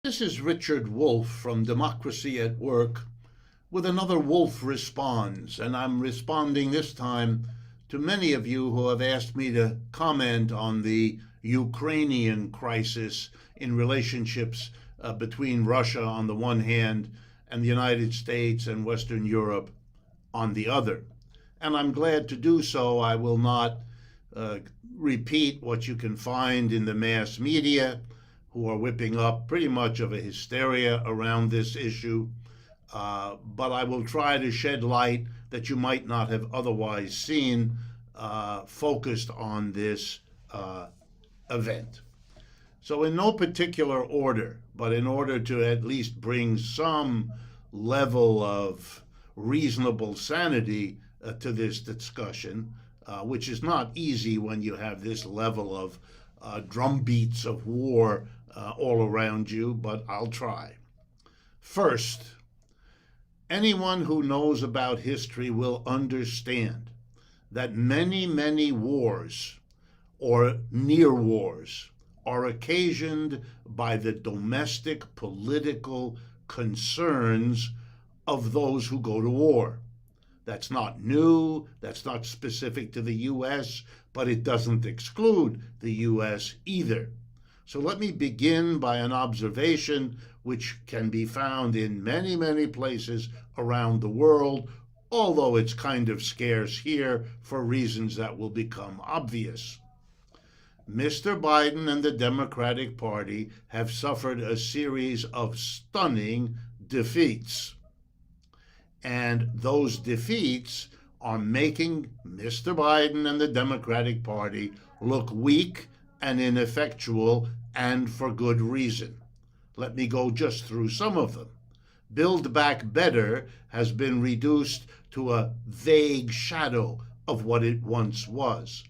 This is Richard Ulf from Democracy at Work with another Wolf Responds, and I'm responding this time to many of you who have asked me to comment on the Ukrainian crisis in relationships between Russia on the one hand and the United States and Western Europe on the other. And I'm glad to do so. I will not repeat what you can find in the mass media, who are whipping up pretty much of a hysteria around this issue, but I will try to shed light that you might not have otherwise seen focused on this event. So in no particular order, but in order to at least bring some level of reasonable sanity to this discussion, which is not easy when you have this level of drumbeats of war all around you, but I'll try. First, anyone who knows about history will understand that many, many wars or near wars are occasioned by the domestic political concerns of those who go to war. That's not new, that's not specific to the U.S., but it doesn't exclude the U.S. either. So let me begin by an observation which can be found in many, many places around the world, although it's kind of scarce here for reasons that will become obvious. Mr. Biden and the Democratic Party have suffered a series of stunning defeats. And those defeats are making Mr. Biden and the Democratic Party look weak and ineffectual, and for good reason. Let me go just through some of them. Build Back Better has been reduced to a vague shadow of what it once was.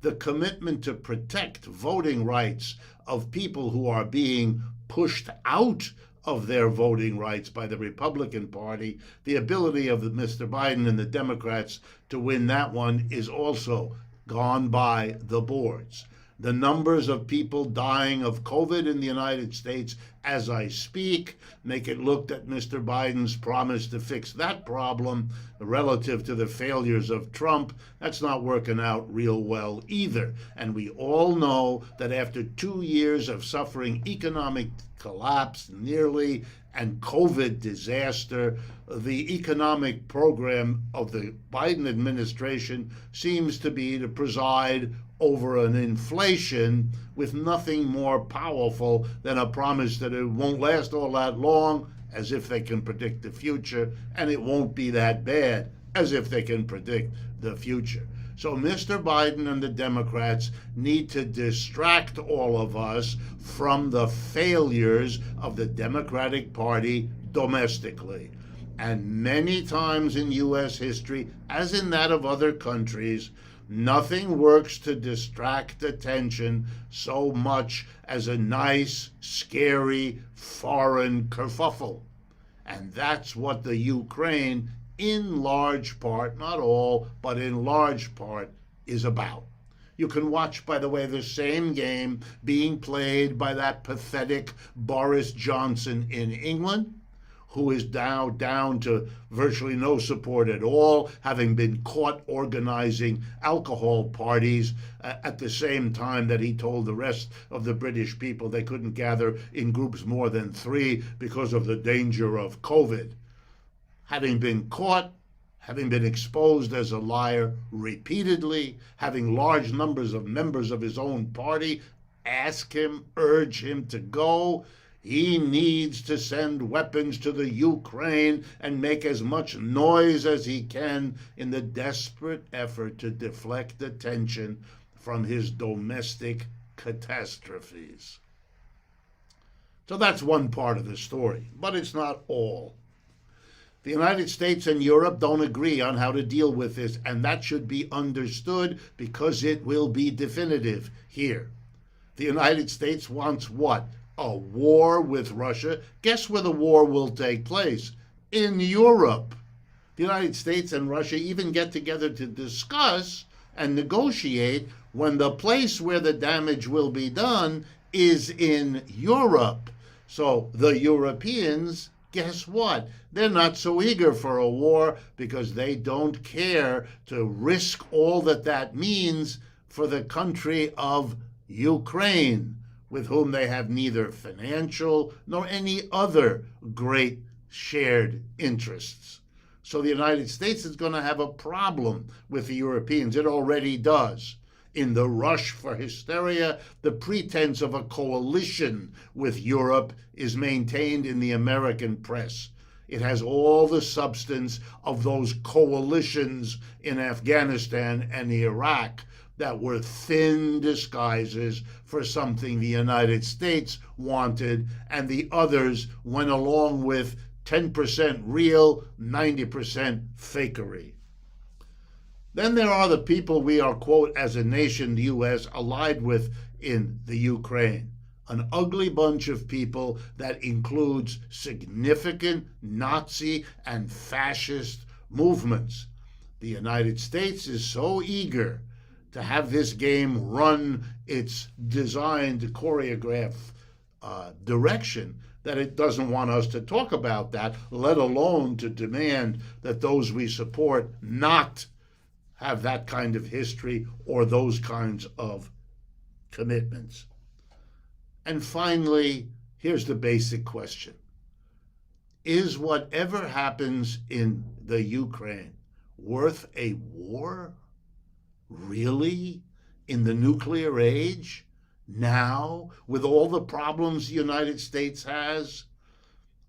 The commitment to protect voting rights of people who are being pushed out of their voting rights by the Republican Party, the ability of Mr. Biden and the Democrats to win that one is also gone by the boards. The numbers of people dying of COVID in the United States as I speak make it look that Mr. Biden's promise to fix that problem relative to the failures of Trump, that's not working out real well either. And we all know that after 2 years of suffering economic collapse nearly and COVID disaster, the economic program of the Biden administration seems to be to preside over an inflation with nothing more powerful than a promise that it won't last all that long, as if they can predict the future, and it won't be that bad, as if they can predict the future. So Mr. Biden and the Democrats need to distract all of us from the failures of the Democratic Party domestically. And many times in U.S. history, as in that of other countries, nothing works to distract attention so much as a nice, scary, foreign kerfuffle. And that's what the Ukraine, in large part, not all, but in large part, is about. You can watch, by the way, the same game being played by that pathetic Boris Johnson in England, who is now down to virtually no support at all, having been caught organizing alcohol parties at the same time that he told the rest of the British people they couldn't gather in groups more than 3 because of the danger of COVID. Having been caught, having been exposed as a liar repeatedly, having large numbers of members of his own party ask him, urge him to go, he needs to send weapons to the Ukraine and make as much noise as he can in the desperate effort to deflect attention from his domestic catastrophes. So that's one part of the story, but it's not all. The United States and Europe don't agree on how to deal with this, and that should be understood because it will be definitive here. The United States wants what? A war with Russia. Guess where the war will take place? In Europe. The United States and Russia even get together to discuss and negotiate when the place where the damage will be done is in Europe. So the Europeans, guess what? They're not so eager for a war because they don't care to risk all that means for the country of Ukraine, with whom they have neither financial nor any other great shared interests. So the United States is going to have a problem with the Europeans. It already does. In the rush for hysteria, the pretense of a coalition with Europe is maintained in the American press. It has all the substance of those coalitions in Afghanistan and Iraq that were thin disguises for something the United States wanted, and the others went along with 10% real, 90% fakery. Then there are the people we are, quote, as a nation, the U.S., allied with in the Ukraine. An ugly bunch of people that includes significant Nazi and fascist movements. The United States is so eager to have this game run its designed, choreographed direction that it doesn't want us to talk about that, let alone to demand that those we support not have that kind of history or those kinds of commitments. And finally, here's the basic question. Is whatever happens in the Ukraine worth a war? Really? In the nuclear age? Now? With all the problems the United States has?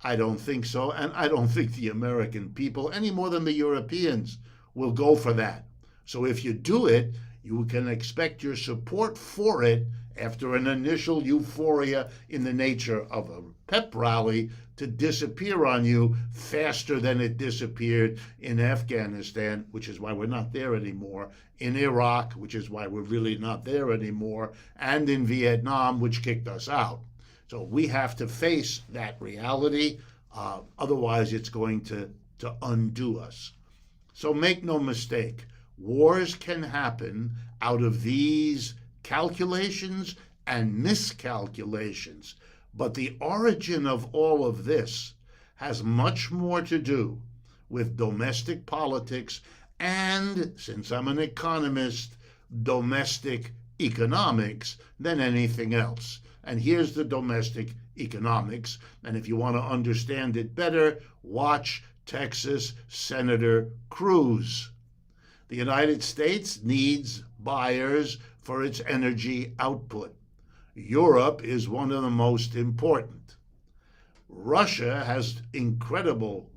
I don't think so, and I don't think the American people, any more than the Europeans, will go for that. So if you do it, you can expect your support for it after an initial euphoria in the nature of a pep rally to disappear on you faster than it disappeared in Afghanistan, which is why we're not there anymore, in Iraq, which is why we're really not there anymore, and in Vietnam, which kicked us out. So we have to face that reality. Otherwise, it's going to undo us. So make no mistake, wars can happen out of these calculations and miscalculations. But the origin of all of this has much more to do with domestic politics and, since I'm an economist, domestic economics than anything else. And here's the domestic economics. And if you want to understand it better, watch Texas Senator Cruz. The United States needs buyers for its energy output. Europe is one of the most important. Russia has incredible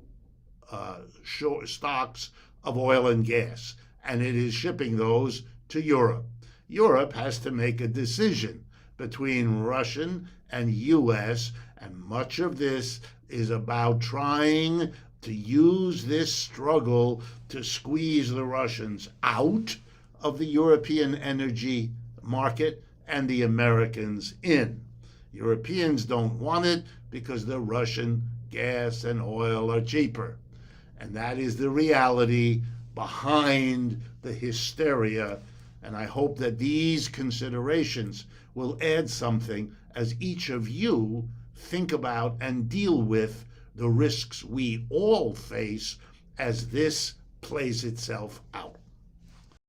stocks of oil and gas, and it is shipping those to Europe. Europe has to make a decision between Russian and U.S., and much of this is about trying to use this struggle to squeeze the Russians out of the European energy market and the Americans in. Europeans don't want it because the Russian gas and oil are cheaper. And that is the reality behind the hysteria. And I hope that these considerations will add something as each of you think about and deal with the risks we all face as this plays itself out.